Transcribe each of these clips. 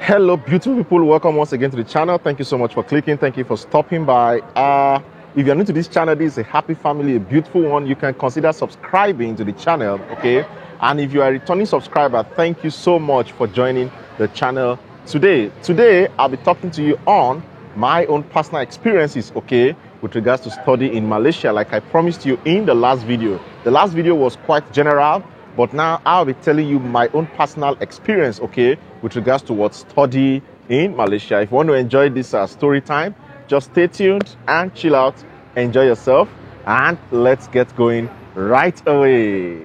Hello beautiful people, welcome once again to the channel. Thank you so much for clicking. Thank you for stopping by. If you're new to this channel, this is a happy family, a beautiful one. You can consider subscribing to the channel, okay? And if you are a returning subscriber, thank you so much for joining the channel today. I'll be talking to you on my own personal experiences, okay, with regards to study in Malaysia, like I promised you in the last video. The last video was quite general, but now I'll be telling you my own personal experience, okay, with regards to what study in Malaysia. If you want to enjoy this story time, just stay tuned and chill out, enjoy yourself, and let's get going right away.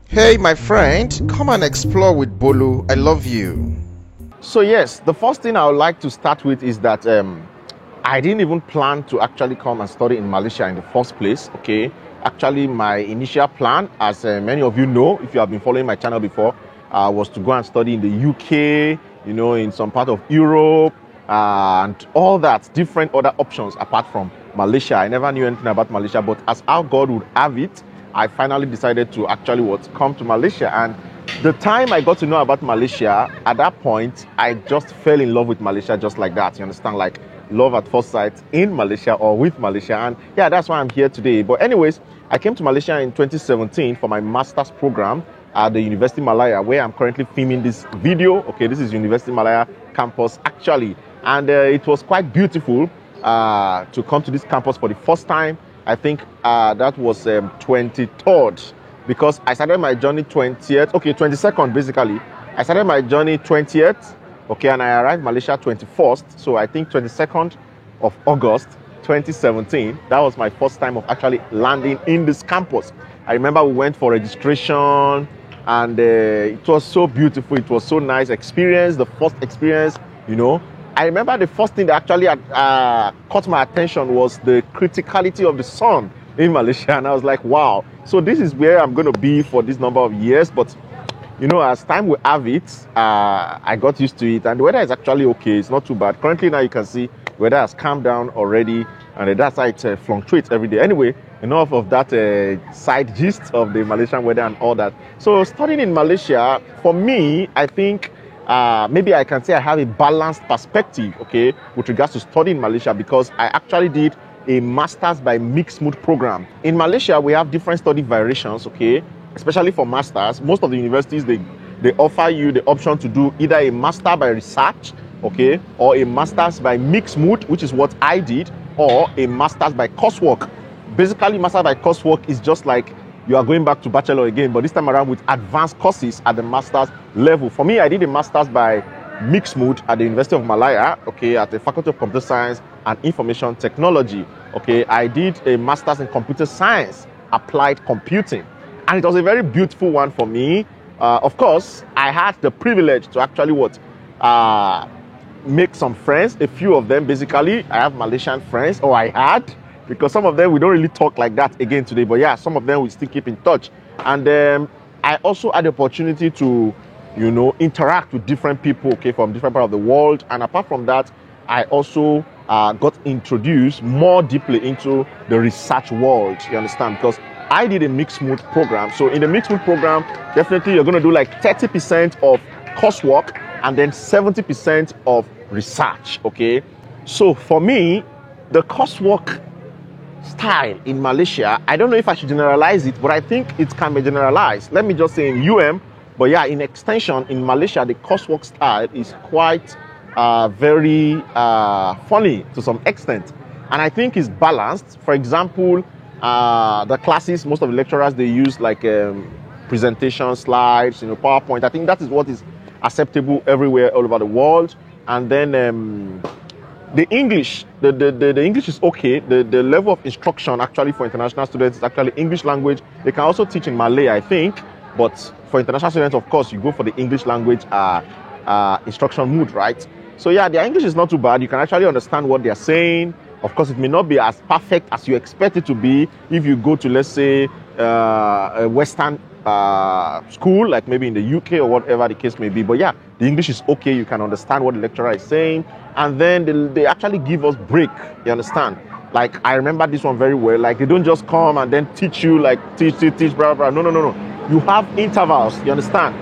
Hey, my friend, come and explore with Bolu. I love you. So yes, the first thing I would like to start with is that I didn't even plan to actually come and study in Malaysia in the first place, okay? Actually, my initial plan, as many of you know, if you have been following my channel before, was to go and study in the UK, you know, in some part of Europe, and all that, different other options apart from Malaysia. I never knew anything about Malaysia, but as how God would have it, I finally decided to actually come to Malaysia. And the time I got to know about Malaysia, at that point, I just fell in love with Malaysia just like that. You understand? Like love at first sight in Malaysia or with Malaysia. And yeah, that's why I'm here today. But anyways, I came to Malaysia in 2017 for my master's program at the University Malaya, where I'm currently filming this video. Okay, this is University Malaya campus actually. And it was quite beautiful to come to this campus for the first time. I think that was 23rd, because I started my journey 22nd basically. I started my journey 20th, okay, and I arrived Malaysia 21st. So I think 22nd of August 2017, that was my first time of actually landing in this campus. I remember we went for registration, and it was so beautiful. It was so nice experience, the first experience, you know. I remember the first thing that actually caught my attention was the criticality of the sun in Malaysia. And I was like, wow, so this is where I'm going to be for this number of years. But, you know, as time will have it, I got used to it. And the weather is actually okay. It's not too bad. Currently now you can see the weather has calmed down already. And that's how it fluctuates every day. Anyway, enough of that side gist of the Malaysian weather and all that. So studying in Malaysia, for me, I think maybe I can say I have a balanced perspective, okay, with regards to studying in Malaysia, because I actually did a master's by mixed mood program. In Malaysia, we have different study variations, okay, especially for masters. Most of the universities, they offer you the option to do either a master by research, okay, or a master's by mixed mood, which is what I did, or a master's by coursework. Basically, master's by coursework is just like you are going back to bachelor again, but this time around with advanced courses at the master's level. For me, I did a master's by mixed mood at the University of Malaya, okay, at the Faculty of Computer Science and Information Technology. Okay, I did a master's in computer science, applied computing, and it was a very beautiful one for me. Of course, I had the privilege to actually make some friends, a few of them basically. I have Malaysian friends, or I had, because some of them we don't really talk like that again today, but yeah, some of them we still keep in touch. And I also had the opportunity to, you know, interact with different people, okay, from different parts of the world. And apart from that, I also got introduced more deeply into the research world, you understand, because I did a mixed mood program. So in the mixed mood program, definitely you're going to do like 30% of coursework and then 70% of research, okay? So for me, the coursework style in Malaysia, I don't know if I should generalize it, but I think it can be generalized. Let me just say in UM, but yeah, in extension, in Malaysia, the coursework style is quite very funny to some extent. And I think it's balanced. For example, the classes, most of the lecturers, they use like presentation slides, you know, PowerPoint. I think that is what is acceptable everywhere, all over the world. And then the English, the English is okay. The level of instruction actually for international students is actually English language. They can also teach in Malay, I think. But for international students, of course, you go for the English language instruction mood, right? So yeah, their English is not too bad. You can actually understand what they're saying. Of course, it may not be as perfect as you expect it to be if you go to, let's say, a Western school, like maybe in the UK or whatever the case may be. But yeah, the English is okay. You can understand what the lecturer is saying. And then they actually give us break, you understand? Like, I remember this one very well. Like, they don't just come and then teach you, like, teach, blah, blah, blah. No. You have intervals, you understand?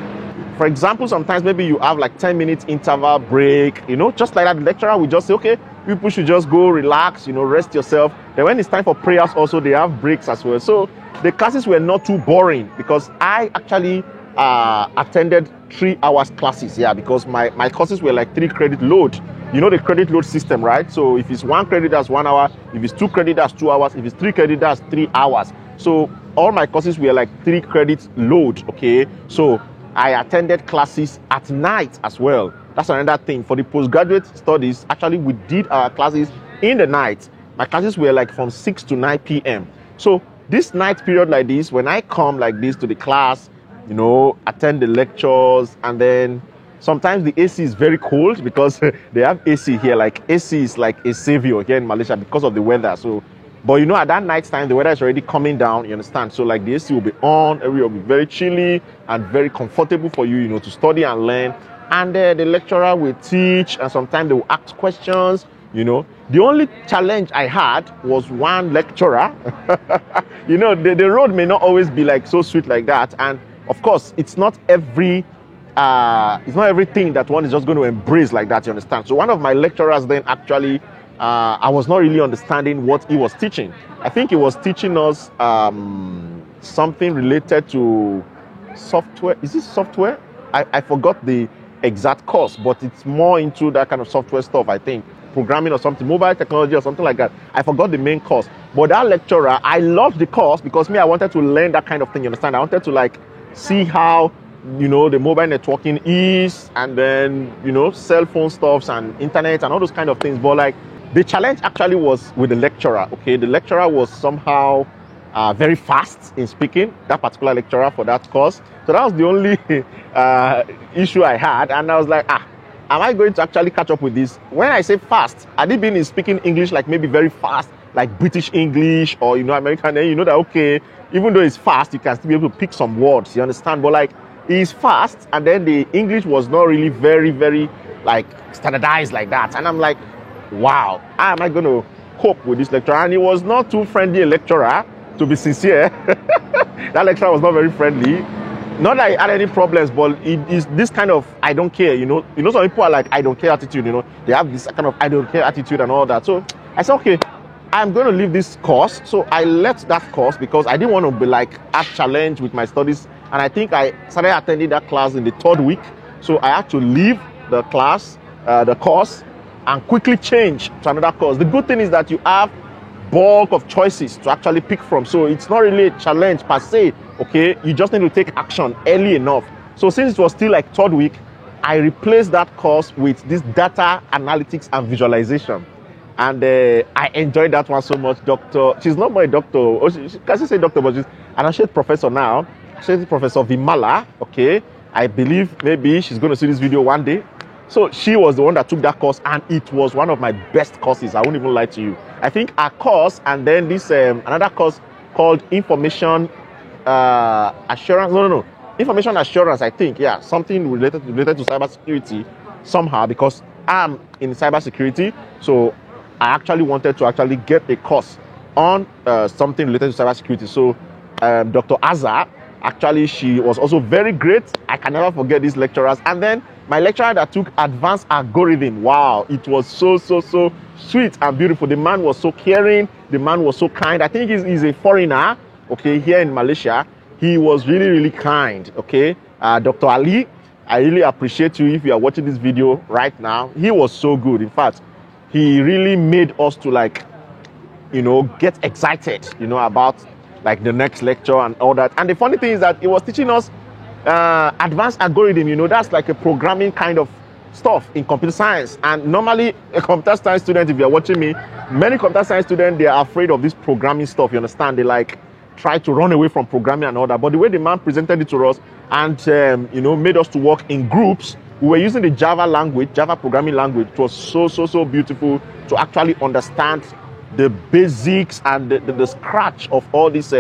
For example, sometimes maybe you have like 10 minutes interval break, you know, just like that. The lecturer will just say, okay, people should just go relax, you know, rest yourself. Then when it's time for prayers also, they have breaks as well. So the classes were not too boring because I actually attended 3 hours classes, yeah, because my courses were like 3 credit load. You know the credit load system, right? So if it's 1 credit, that's 1 hour. If it's 2 credit, that's 2 hours. If it's 3 credit, that's 3 hours. So all my courses were like 3 credit load, okay? So I attended classes at night as well. That's another thing. For the postgraduate studies, actually we did our classes in the night. My classes were like from 6 to 9 p.m. So this night period like this, when I come like this to the class, you know, attend the lectures, and then sometimes the AC is very cold because they have AC here. Like AC is like a savior here in Malaysia because of the weather. So, but you know, at that night time, the weather is already coming down, you understand? So like the AC will be on, everywhere will be very chilly and very comfortable for you, you know, to study and learn. And the lecturer will teach, and sometimes they will ask questions, you know. The only challenge I had was one lecturer. You know, the road may not always be like so sweet like that. And of course, it's not everything that one is just going to embrace like that, you understand? So one of my lecturers then actually, I was not really understanding what he was teaching. I think he was teaching us something related to software. Is it software? I forgot the exact course, but it's more into that kind of software stuff, I think. Programming or something, mobile technology or something like that. I forgot the main course. But that lecturer, I loved the course because I wanted to learn that kind of thing, you understand? I wanted to like see how, you know, the mobile networking is, and then, you know, cell phone stuffs and internet and all those kind of things. But like the challenge actually was with the lecturer. Okay, the lecturer was somehow very fast in speaking, that particular lecturer for that course. So that was the only issue I had, and I was like, am I going to actually catch up with this? When I say fast, had it been in speaking English like maybe very fast, like British English or, you know, American, then you know that, okay, even though it's fast, you can still be able to pick some words, you understand? But like, he's fast, and then the English was not really very, very like standardized like that. And I'm like, wow, how am I going to cope with this lecturer? And he was not too friendly a lecturer, to be sincere. That lecturer was not very friendly. Not that I had any problems, but it is this kind of I don't care, you know. You know, some people are like I don't care attitude, you know. They have this kind of I don't care attitude and all that. So I said, okay, I'm going to leave this course. So I left that course because I didn't want to be like a challenge with my studies. And I think I started attending that class in the 3rd week. So I had to leave the class, the course, and quickly change to another course. The good thing is that you have bulk of choices to actually pick from. So it's not really a challenge per se, okay? You just need to take action early enough. So since it was still like 3rd week, I replaced that course with this data analytics and visualization. And I enjoyed that one so much. She's not my doctor. She can't say doctor, but she's an associate professor now. Associate Professor Vimala, okay? I believe maybe she's going to see this video one day. So she was the one that took that course, and it was one of my best courses. I won't even lie to you. I think our course and then this another course called information assurance. No. Information assurance, I think. Yeah, something related to cybersecurity somehow, because I'm in cybersecurity. So I actually wanted to actually get a course on something related to cybersecurity. So Dr. Azza, actually, she was also very great. I can never forget these lecturers. And then my lecturer that took advanced algorithm, wow, it was so sweet and beautiful. The man was so caring. The man was so kind. I think he's a foreigner, okay, here in Malaysia. He was really kind, okay. Dr. Ali, I really appreciate you if you are watching this video right now. He was so good. In fact, he really made us to like, you know, get excited, you know, about like the next lecture and all that. And the funny thing is that he was teaching us advanced algorithm, you know, that's like a programming kind of stuff in computer science. And normally a computer science student, if you're watching me, many computer science students, they are afraid of this programming stuff, you understand? They like try to run away from programming and all that. But the way the man presented it to us and, you know, made us to work in groups, we were using the Java language, Java programming language. It was so beautiful to actually understand the basics and the scratch of all this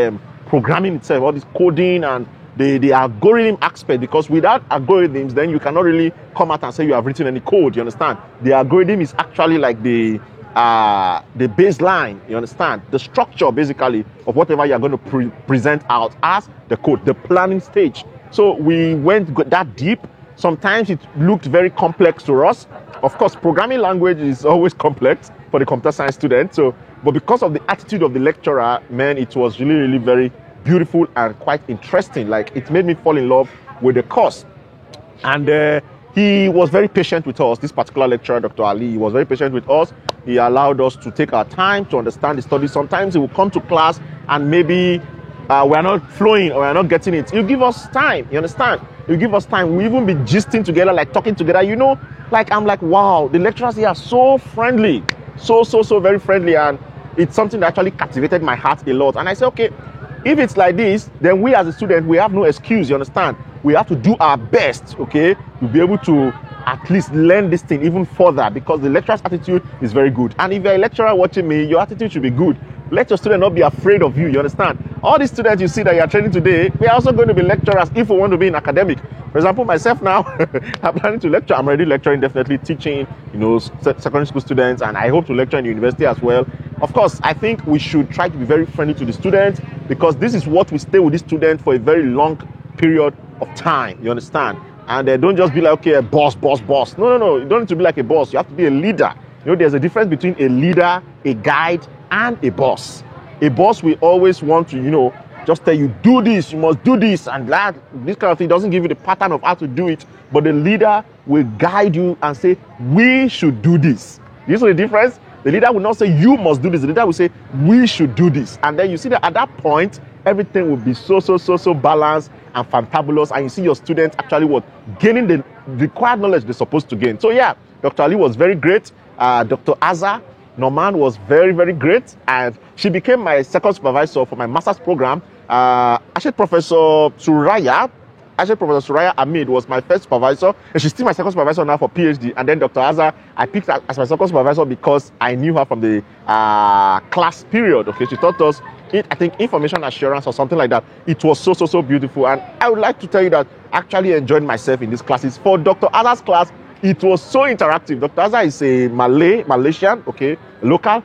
programming itself, all this coding and the algorithm aspect, because without algorithms, then you cannot really come out and say you have written any code, you understand? The algorithm is actually like the baseline, you understand? The structure, basically, of whatever you're going to present out as the code, the planning stage. So we went that deep. Sometimes it looked very complex to us. Of course, programming language is always complex for the computer science student. So, but because of the attitude of the lecturer, man, it was really, really very beautiful and quite interesting. Like, it made me fall in love with the course. And he was very patient with us. This particular lecturer, Dr. Ali, he was very patient with us. He allowed us to take our time to understand the study. Sometimes he would come to class and maybe we're not flowing or we're not getting it. You give us time, you understand? You give us time. We even be gisting together, like talking together. You know, like I'm like, wow, the lecturers here are so friendly. So very friendly. And it's something that actually captivated my heart a lot. And I said, okay, if it's like this, then we as a student, we have no excuse, you understand? We have to do our best, okay, to be able to at least learn this thing even further, because the lecturer's attitude is very good. And if you're a lecturer watching me, your attitude should be good. Let your student not be afraid of you, you understand? All these students you see that you're training today, we are also going to be lecturers if we want to be in academic. For example, myself now, I'm planning to lecture. I'm already lecturing, definitely teaching, you know, secondary school students, and I hope to lecture in university as well. Of course, I think we should try to be very friendly to the students, because this is what we stay with the student for a very long period of time, you understand? And don't just be like, okay, boss. No. You don't need to be like a boss. You have to be a leader. You know, there's a difference between a leader, a guide, and a boss. A boss will always want to, you know, just tell you, do this, you must do this, and that, this kind of thing doesn't give you the pattern of how to do it. But the leader will guide you and say, we should do this. You see the difference? The leader will not say, you must do this. The leader will say, we should do this. And then you see that at that point, everything will be so balanced and fantabulous. And you see your students actually gaining the required knowledge they're supposed to gain. So yeah, Dr. Ali was very great. Dr. Azza Norman was very, very great. And she became my second supervisor for my master's program. Actually, Professor Suraya Ahmed was my first supervisor, and she's still my second supervisor now for PhD. And then Dr. Azza, I picked her as my second supervisor because I knew her from the class period. Okay, she taught us I think information assurance or something like that. It was so beautiful, and I would like to tell you that I actually enjoyed myself in these classes. For Dr. Azza's class, it was so interactive. Dr. Azza is a Malaysian, okay, local.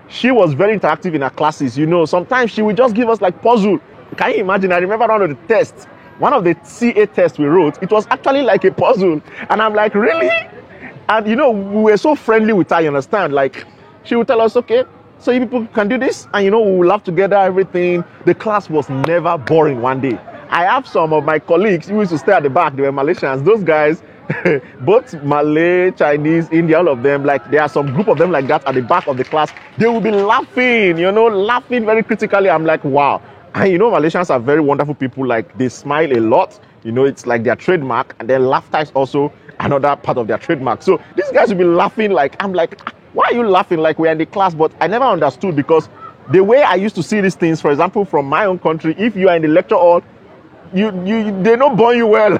She was very interactive in her classes. You know, sometimes she would just give us like puzzle. Can you imagine? I remember one of the tests. One of the CA tests we wrote, it was actually like a puzzle. And I'm like, really? And you know, we were so friendly with her, you understand? Like, she would tell us, okay, so you people can do this. And you know, we will laugh together, everything. The class was never boring one day. I have some of my colleagues who used to stay at the back. They were Malaysians. Those guys, both Malay, Chinese, Indian, all of them, like there are some group of them like that at the back of the class. They will be laughing, you know, laughing very critically. I'm like, wow. And you know, Malaysians are very wonderful people. Like, they smile a lot. You know, it's like their trademark. And then laughter is also another part of their trademark. So these guys will be laughing like, I'm like, why are you laughing? Like, we're in the class. But I never understood, because the way I used to see these things, for example, from my own country, if you are in the lecture hall, they don't burn you well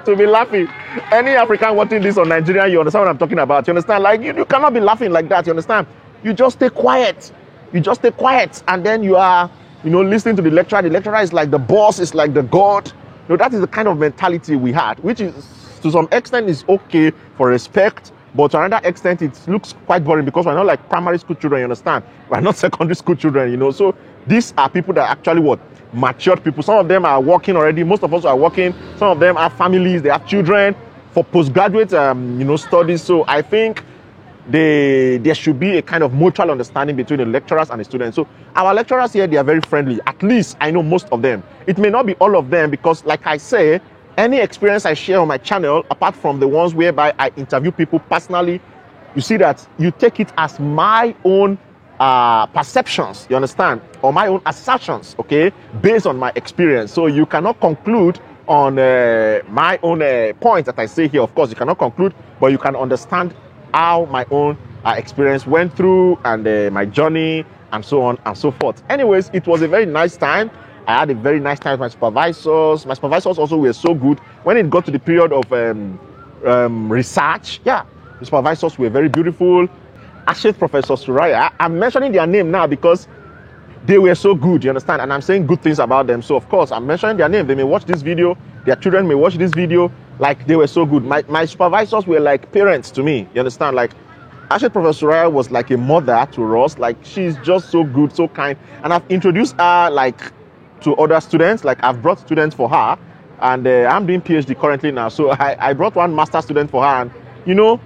to be laughing. Any African watching this on Nigeria, you understand what I'm talking about. You understand? Like, you cannot be laughing like that. You understand? You just stay quiet. And then you are, you know, listening to the lecturer. The lecturer is like the boss, is like the god. You know, that is the kind of mentality we had, which is, to some extent, is okay for respect. But to another extent, it looks quite boring, because we're not like primary school children, you understand? We're not secondary school children, you know. So these are people that actually matured people. Some of them are working already. Most of us are working. Some of them have families. They have children for postgraduate, you know, studies. So I think there should be a kind of mutual understanding between the lecturers and the students. So our lecturers here, they are very friendly. At least I know most of them. It may not be all of them, because like I say, any experience I share on my channel, apart from the ones whereby I interview people personally, you see that you take it as my own perceptions, you understand, or my own assertions, okay, based on my experience. So you cannot conclude on my own points that I say here. Of course, you cannot conclude, but you can understand how my own experience went through, and my journey, and so on and so forth. Anyways, it was a very nice time. I had a very nice time with my supervisors. My supervisors also were so good. When it got to the period of research, yeah, the supervisors were very beautiful. Actually, Professor Suraya, I'm mentioning their name now because they were so good, you understand? And I'm saying good things about them. So, of course, I'm mentioning their name. They may watch this video. Their children may watch this video. Like, they were so good. My supervisors were like parents to me, you understand? Like, actually, Professor Suraya was like a mother to us. Like, she's just so good, so kind. And I've introduced her, like, to other students. Like, I've brought students for her. and I'm doing PhD currently now. So I brought one master student for her, and you know,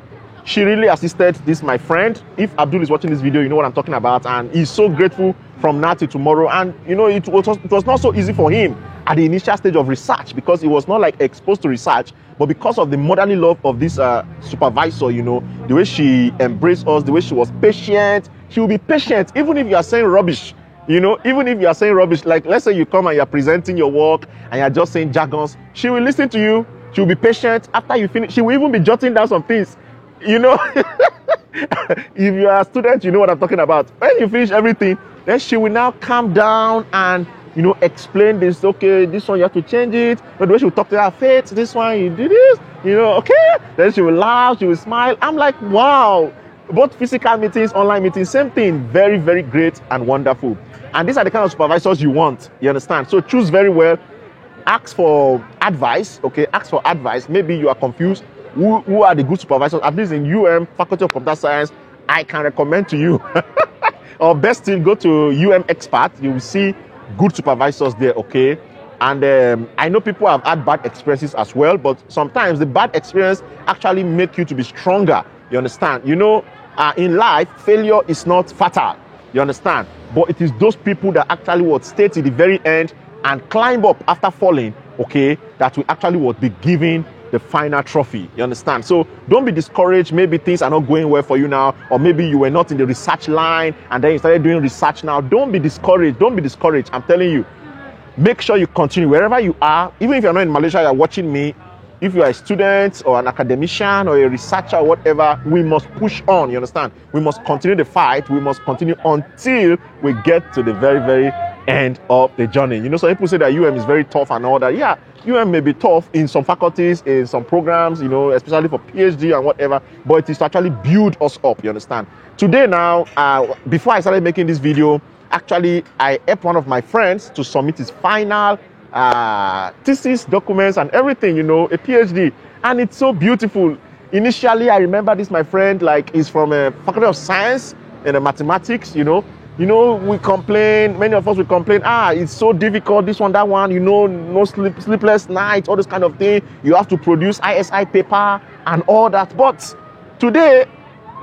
she really assisted this my friend. If Abdul is watching this video, you know what I'm talking about, and he's so grateful from now to tomorrow. And you know, it was not so easy for him at the initial stage of research, because he was not like exposed to research, but because of the motherly love of this supervisor, you know, the way she embraced us, the way she was patient. She will be patient even if you are saying rubbish. You know, even if you are saying rubbish, like let's say you come and you're presenting your work and you're just saying jargons, she will listen to you. She will be patient. After you finish, she will even be jotting down some things. You know, if you are a student, you know what I'm talking about. When you finish everything, then she will now calm down and, you know, explain this. Okay, this one you have to change it. But the way she will talk to her face, this one you do this, you know, okay. Then she will laugh, she will smile. I'm like, wow. Both physical meetings, online meetings, same thing. Very, very great and wonderful. And these are the kind of supervisors you want. You understand? So choose very well. Ask for advice. Okay, ask for advice. Maybe you are confused. Who are the good supervisors? At least in Faculty of Computer Science, I can recommend to you. Or best still, go to Expert. You will see good supervisors there. Okay. And I know people have had bad experiences as well, but sometimes the bad experience actually make you to be stronger. You understand? You know, in life, failure is not fatal. You understand? But it is those people that actually would stay to the very end and climb up after falling, okay, that will actually would be given the final trophy. You understand? So don't be discouraged. Maybe things are not going well for you now, or maybe you were not in the research line and then you started doing research now. Don't be discouraged. Don't be discouraged. I'm telling you. Make sure you continue wherever you are. Even if you're not in Malaysia, you're watching me. If you are a student or an academician or a researcher or whatever, we must push on. You understand? We must continue the fight. We must continue until we get to the very, very end of the journey. You know, some people say that is very tough and all that. Yeah, may be tough in some faculties, in some programs, you know, especially for PhD and whatever. But it is to actually build us up. You understand? Today now, before I started making this video, actually, I helped one of my friends to submit his final thesis, documents, and everything, you know, a PhD. And it's so beautiful. Initially, I remember this, my friend, like, he's from a Faculty of Science and mathematics, you know. We complain, many of us will complain, it's so difficult, this one, that one, you know, no sleepless nights, all this kind of thing. You have to produce ISI paper and all that. But today,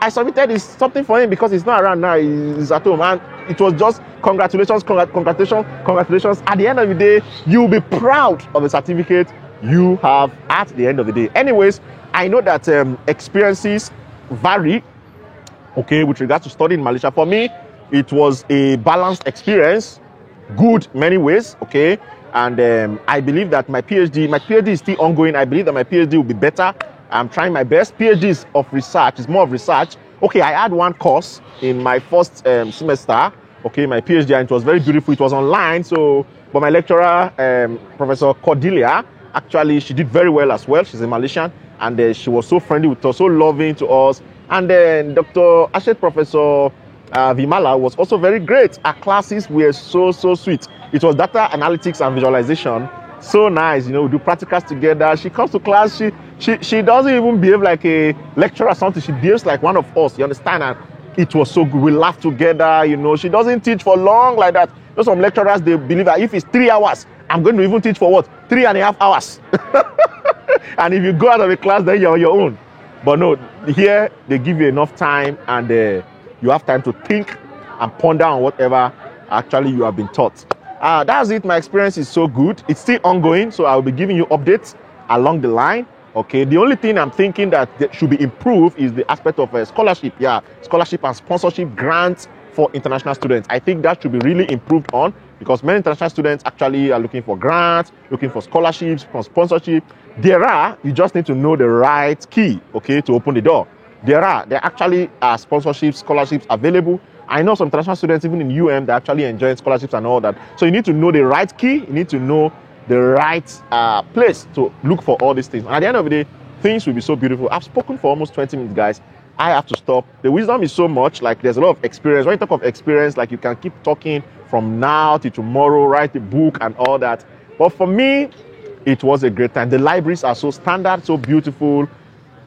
I submitted something for him because he's not around now, he's at home, and it was just congratulations. At the end of the day, you'll be proud of the certificate you have at the end of the day. Anyways, I know that experiences vary, okay, with regards to studying in Malaysia. For me, it was a balanced experience, good many ways, okay, and I believe that my PhD is still ongoing. I believe that my PhD will be better. I'm trying my best. PhD is of research, it's more of research. Okay, I had one course in my first semester, okay, my PhD, and it was very beautiful. It was online, but my lecturer, Professor Cordelia, actually, she did very well as well. She's a Malaysian, and she was so friendly with us, so loving to us. And then Dr. Ashet Professor Vimala was also very great. Our classes were so sweet. It was data analytics and visualization. So nice, you know, we do practicals together. She comes to class, she doesn't even behave like a lecturer or something. She behaves like one of us, you understand? And it was so good. We laugh together, you know. She doesn't teach for long like that. There's some lecturers, they believe that if it's 3 hours, I'm going to even teach for what? 3.5 hours. And if you go out of the class, then you're on your own. But no, here they give you enough time, and you have time to think and ponder on whatever actually you have been taught. That's it. My experience is so good. It's still ongoing, so I will be giving you updates along the line. Okay, the only thing I'm thinking that should be improved is the aspect of scholarship. Yeah, scholarship and sponsorship grants for international students. I think that should be really improved on, because many international students actually are looking for grants, looking for scholarships, for sponsorship. You just need to know the right key, okay, to open the door. There actually are sponsorships, scholarships available. I know some international students, even in that actually enjoy scholarships and all that. So you need to know the right key. You need to know the right place to look for all these things. And at the end of the day, things will be so beautiful. I've spoken for almost 20 minutes, guys. I have to stop. The wisdom is so much. Like, there's a lot of experience. When you talk of experience, like, you can keep talking from now to tomorrow, write a book and all that. But for me, it was a great time. The libraries are so standard, so beautiful.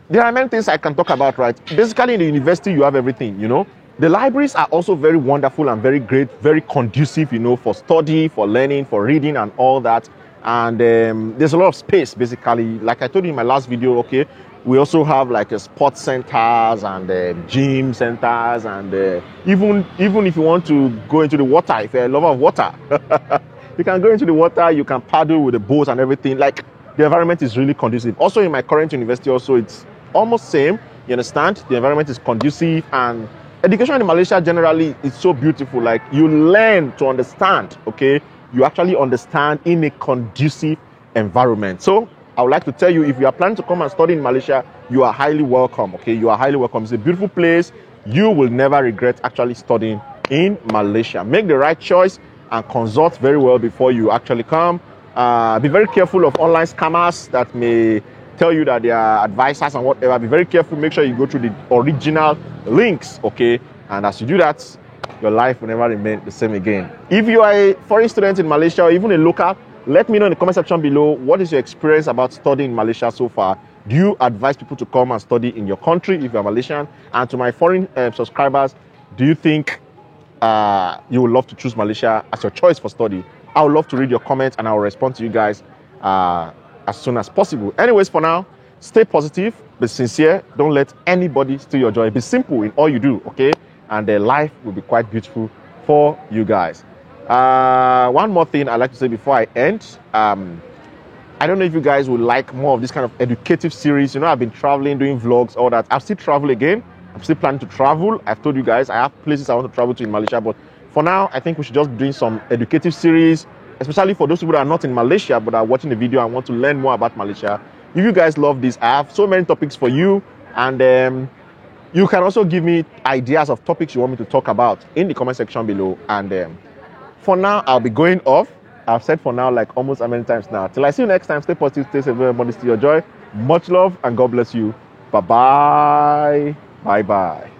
There are many things I can talk about, right? Basically, in the university, you have everything, you know. The libraries are also very wonderful and very great, very conducive, you know, for study, for learning, for reading and all that. And there's a lot of space, basically. Like I told you in my last video, okay, we also have like a sports centers and gym centers, and even if you want to go into the water, if you're a lover of water, you can go into the water, you can paddle with the boats and everything. Like, the environment is really conducive. Also in my current university also, it's almost same, you understand? The environment is conducive, and education in Malaysia generally is so beautiful. Like, you learn to understand, okay? You actually understand in a conducive environment. So I would like to tell you, if you are planning to come and study in Malaysia, you are highly welcome, okay? You are highly welcome. It's a beautiful place. You will never regret actually studying in Malaysia. Make the right choice and consult very well before you actually come. Be very careful of online scammers that may tell you that they are advisors and whatever. Be very careful. Make sure you go through the original links, okay? And as you do that, your life will never remain the same again. If you are a foreign student in Malaysia or even a local, let me know in the comment section below, what is your experience about studying in Malaysia so far? Do you advise people to come and study in your country if you are Malaysian? And to my foreign subscribers, do you think you would love to choose Malaysia as your choice for study? I would love to read your comments and I will respond to you guys as soon as possible. Anyways, for now, stay positive, be sincere. Don't let anybody steal your joy. Be simple in all you do, okay? And life will be quite beautiful for you guys. One more thing I'd like to say before I end. I don't know if you guys would like more of this kind of educative series. You know, I've been traveling, doing vlogs, all that. I'll still travel again. I'm still planning to travel. I've told you guys I have places I want to travel to in Malaysia, but for now, I think we should just be doing some educative series, especially for those people that are not in Malaysia but are watching the video and want to learn more about Malaysia. If you guys love this, I have so many topics for you, and you can also give me ideas of topics you want me to talk about in the comment section below. And for now, I'll be going off. I've said for now like almost how many times now. Till I see you next time, stay positive, stay safe, everybody, still your joy. Much love and God bless you. Bye-bye. Bye-bye.